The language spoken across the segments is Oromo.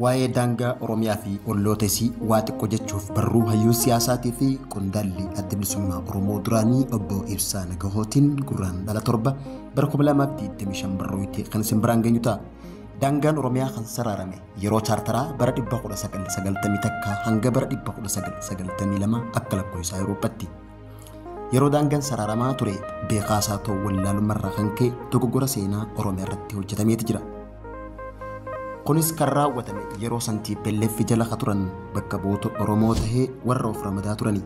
waa'ee daangaa Oromiyaa fi ollootesii waa xiqqoo jechuuf barruu hayyuu siyaasaatii fi qondaalli adda bilisummaa Oromoo duraanii obbo Ibsaa Nagahootiin gurraan dhala torba bara 2025 barruu itti kan isin biraan geenyu ta'a. Daangaan Oromiyaa kan saraarame yeroo chaartaraa bara 1990 takka hanga bara 1992 akka lakkoofsa Awurooppaatti. Yeroo daangaan saraaramaa ture beekaasaa ta'uu wallaalumarraa kan ka'e dogoggora seenaa Oromiyaa irratti hojjetameeti jira. Kunis kan raawwatame yeroo santii pelleeffi jala turan bakka bu'oota Oromoo tahee warra of ramadaa turanii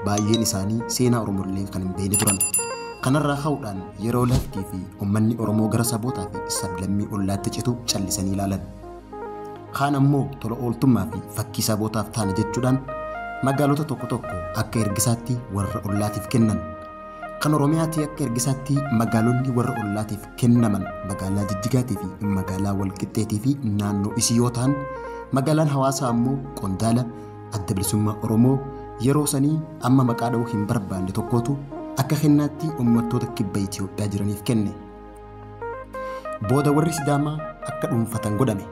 baay'een isaanii seenaa Oromollee kan hin beekne turan. Kanarraa ka'uudhaan yeroo laftii fi uummanni Oromoo gara sabootaa fi sablammii ollaatti citu callisanii ilaalan. Kaan ammoo tola ooltummaa fi fakkii sabootaaf taana jechuudhaan magaalota tokko tokko akka ergisaatti warra ollaatiif kennan. Kan Oromiyaatti akka ergisaatti magaalonni warra ollaatiif kennaman magaalaa Jijjigaatii fi magaalaa Walqixxeetii fi naannoo isii yoo ta'an magaalaan Hawaasaa ammoo qondaala adda bilisummaa Oromoo yeroo sanii amma maqaa dha'uu hin barbaanne tokkotu akka kennaatti uummattoota kibba Itoophiyaa jiraniif kenne. Booda warri Sidaamaa akka dhuunfatan godhame.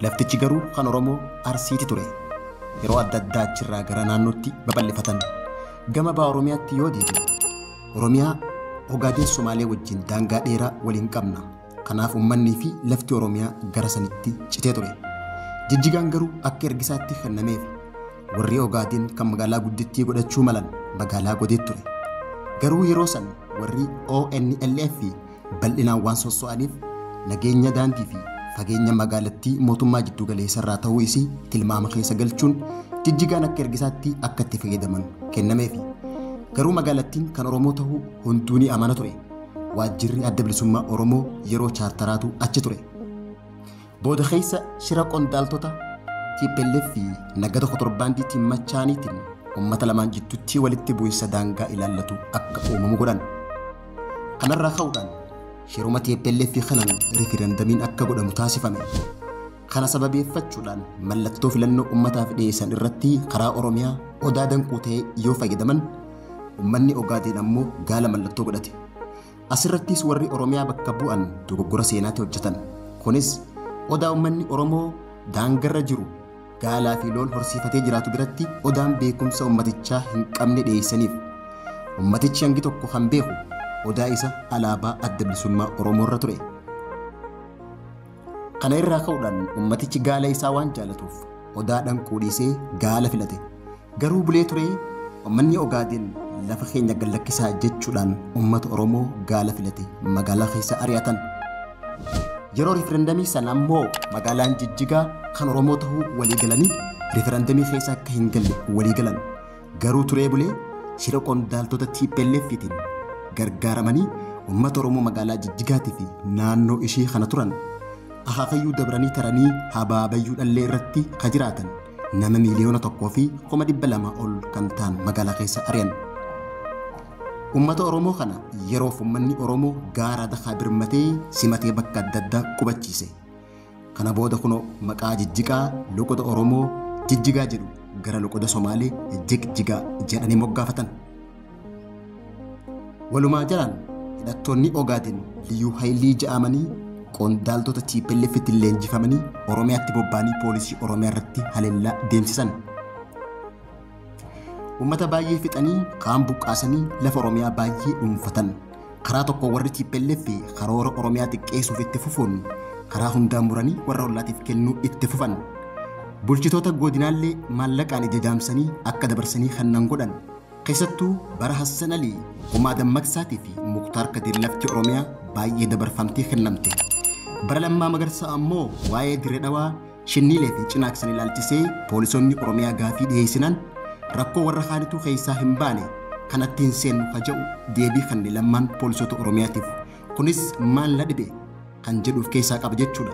Laftichi garuu kan Oromoo Arsiiti ture. Yeroo adda addaa achirraa gara naannootti babal'ifatan. Gama ba'a Oromiyaatti yoo deebi'u Oromiyaa Ogaadeen Somaalee wajjin daangaa dheeraa waliin qabna. Kanaaf uummanni fi lafti Oromiyaa gara sanitti citee ture. Jijjigaan garuu akka ergisaatti kennameef warri Ogaadeen kan magaalaa guddittii godhachuu malan magaalaa godheet ture. Garuu yeroo san warri ONLF bal'inaan waan sosso'aniif nageenya daandii fi fageenya magaalattii mootummaa jiddu galeessarraa ta'uu isii tilmaama keessa galchuun Jijjigaan akka ergisaatti akka itti fayyadaman kennameef. Garuu magaalattiin kan Oromoo ta'uu hunduu ni amana ture. Waajjirri adda bilisummaa Oromoo yeroo chaartaraatu achi ture. Booda keessa shira qondaaltota TPLF fi nagada kotorbaandiitiin machaaniitiin uummata lamaan jidduutti walitti bu'insa daangaa ilaallatu akka uumamu godhan. Kanarraa ka'uudhaan shiruma TPLF kanaan riiferendamiin akka godhamu taasifame. Kana sababeeffachuudhaan mallattoo filannoo uummataaf dhiyeessan irratti karaa Oromiyaa odaa danquu ta'ee yoo fayyadaman uummanni Ogaadeen ammoo gaala mallattoo godhate. Asirrattis warri Oromiyaa bakka bu'an dogoggora seenaatti hojjetan. Kunis odaa uummanni Oromoo daangarra jiru gaalaa fi loon horsiifatee jiraatu biratti odaan beekumsa uummatichaa hin qabne dhiyeessaniif. Uummatichi hangi tokko kan beeku odaa isa alaabaa adda bilisummaa Oromoo irra ture. Kana irraa ka'uudhaan uummatichi gaala isaa waan jaalatuuf odaadhaan quudhisee gaala filate. Garuu bulee ture uummanni Ogaadeen lafa keenya gallakkisaa jechuudhaan uummata Oromoo gaala filate magaalaa keessa ari'atan. Yeroo riiferendamii sana ammoo magaalaan Jijjigaa kan Oromoo ta'uu walii galanii riiferendamii keessa akka hin galle walii galan. Garuu turee bulee shira qondaaltota TPLFtiin gargaaramanii uummata Oromoo magaalaa Jijjigaatii fi naannoo ishee kana turan akaakayyuu dabranii taranii habaabayyuu dhallee irratti ka jiraatan nama miiliyoona 1,200,000 ol kan ta'an magaalaa keessa ari'an. Uummata Oromoo kana yeroof uummanni Oromoo gaara dakaa birmatee simatee bakka adda addaa qubachiise. Kana booda kunoo maqaa Jijjigaa loqoda Oromoo Jijjigaa jedhu gara loqoda Somaalee Jigjigaa jedhanii moggaafatan. Walumaa jalaan hidhattoonni Ogaadeen liyyuu haayilii ja'amanii qondaaltota TPLFtiin leenjifamanii Oromiyaatti bobba'anii poolisii Oromiyaa irratti haleellaa deemsisan. Uummata baay'ee fixanii kaan buqqaasanii lafa Oromiyaa baay'ee dhuunfatan. Karaa tokko warri TPLF karoora Oromiyaa xiqqeessuuf itti fufuun karaa hundaan muranii warra ollaatiif kennuu itti fufan. Bulchitoota godinaallee maallaqaan jajaamsanii akka dabarsanii kennan godhan. Keessattuu bara Hassan Alii, Umaa Dammaqsaatii fi Muktaar Kadir lafti Oromiyaa baay'ee dabarfamtee kennamte. Bara Lammaa Magarsaa ammoo waa'ee Dirree Dhawaa, Shinniilee fi Cinaaqsan ilaalchisee poolisonni Oromiyaa gaafii dhiyeessinaan rakkoo warra kaanituu keessaa hin baane kanatti hin seennu haja'u deebii kan lammaan poolisota Oromiyaatiif. Kunis maal na dhibe kan jedhuuf keessaa qaba jechuudha.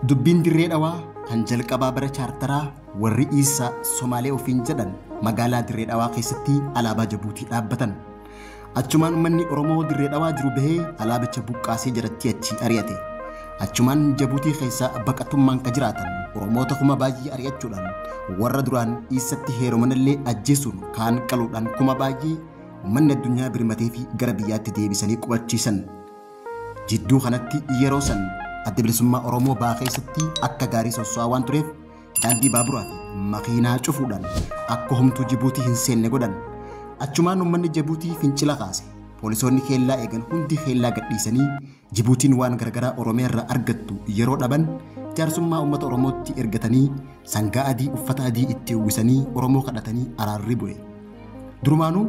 Dubbiin Dirree Dhawaa kan jalqabaa bara chaartaraa warri Isaa Somaalee ofiin jedhan magaalaa Dirree Dhawaa keessatti alaabaa Jabuutii dhaabbatan. Achumaan uummanni Oromoo Dirree Dhawaa jiru bahee alaabicha buqqaasee jaratti achi ari'ate. achumaan Jabuutii keessaa baqatummaan ka jiraatan Oromoota kuma baay'ee ari'achuudhaan warra duraan dhiisatti heerumanallee ajjeesuun kaan qaluudhaan kuma baay'ee uummanni addunyaa birmatee fi gara biyyaatti deebisanii qubachiisan. Jidduu kanatti yeroo san adda bilisummaa Oromoo baa keessatti akka gaarii sosso'aa waan tureef daandii baaburaa fi makiinaa cufuudhaan akka homtuu Jibuutii hin seenne godhan. Achumaan uummanni Jibuutii fincila kaase. Poolisoonni keellaa eegan hundi keellaa gadhiisanii Jibuutiin waan garagaraa Oromiyaa irraa argattu yeroo dhaban jaarsummaa uummata Oromootti ergatanii sangaa adii uffata adii itti uwwisanii Oromoo kadhatanii araarri bu'e. Durumaanuu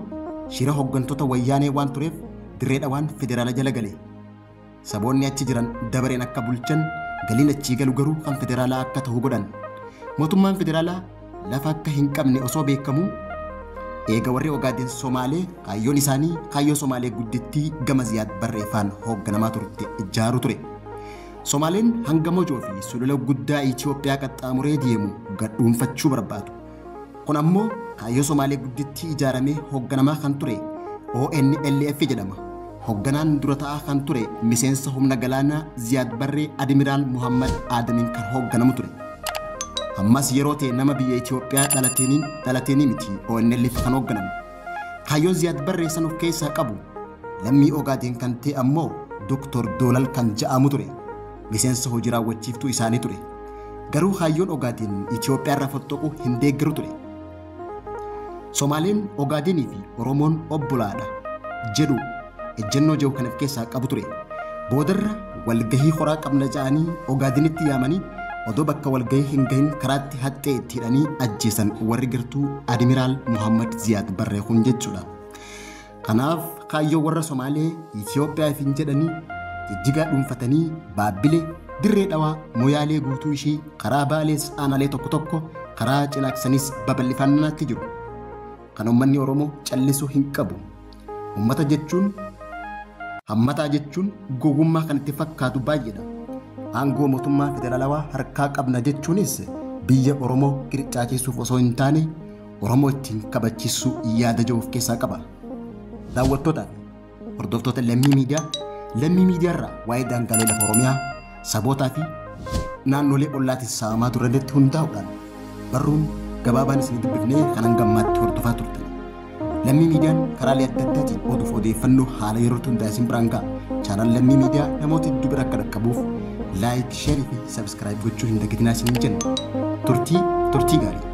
shira hooggantoota wayyaanee waan tureef dirree dhawaan federaala jala gale. Saboonni achi jiran dabareen akka bulchan galiin achii galu garuu kan federaalaa akka ta'u godhan. Mootummaan federaalaa lafa akka hin qabne osoo beekamuu eega warri Ogaaden Somaalee kaayyoon isaanii kaayyoo Somaalee guddittii gama Ziyaad Barreeffaan hoogganamaa turte ijaaru ture. Somaaleen hanga Mojoo fi sulula guddaa Itoophiyaa qaxxaamuree deemu gadhuunfachuu barbaadu. Kun ammoo kaayyoo Somaalee guddittii ijaaramee hoogganamaa kan ture ONLF jedhama. Hoogganaan dura ta'aa kan ture miseensa humna galaanaa Ziyaad Barree Admiraal Muhammad Adamiin kan hoogganamu ture. Ammas yeroo ta'e nama biyya Itoophiyaa dhalateenii miti ONLF kan hoogganamu. Kaayyoon Ziyaad Barree san of keessaa qabu lammii Ogaaden kan ta'e ammoo Dr. Doolal kan ja'amu ture. Miseensa hojii raawwachiiftuu isaanii ture. Garuu kaayyoon Ogaaden Itoophiyaa irraa fottoqu hin deeggaru ture. Somaaleen Ogaadenii fi Oromoon obbolaadha jedhu ejjennoo jiru kan of keessaa qabu ture. Boodarra walgahii horaa qabna ja'anii Ogaadenitti yaamanii odoo bakka walgahii hin gahin karaatti haxxee itti hidhanii ajjeesan warri gartuu Admiraal Muhammad Ziyaad Barree kun jechuudha. Kanaaf kaayyoo warra Somaalee Itoophiyaa hin jedhanii jijjigaa dhuunfatanii Baabbilee dirree dhawaa Moyaalee guutuu ishii karaa Baalees aanaalee tokko tokko karaa Cinaaksaniis babal'ifannaatti jiru. Kan uummanni Oromoo callisuu hin qabu. Uummata jechuun hammataa jechuun gogummaa kan itti fakkaatu baay'eedha. Aangoo mootummaa federaalawaa harkaa qabna jechuunis biyya Oromoo qircaacheessuuf osoo hin taane Oromoo ittiin kabachiisuu yaada jiru of keessaa qaba. Daawwattootaa fi hordoftoota Lammii Miidiyaa irraa waa'ee daangaalee lafa Oromiyaa sabootaa fi naannolee ollaatiin saamamaa turanitti hundaa'uudhaan barruun gabaabaan isin dubbifnee kanan gammaatti hordofaa turtan. Lammii Miidiyaan karaalee adda addaatiin oduuf odeeffannoo haala yeroo hundaa isin biraan ga'a. Chaanal Lammii Miidiyaa namoota hedduu bira akka dhaqqabuuf like, share fi subscribe gochuu hin dagatinaa isin jenna. Turtii gaarii.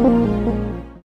Thank you.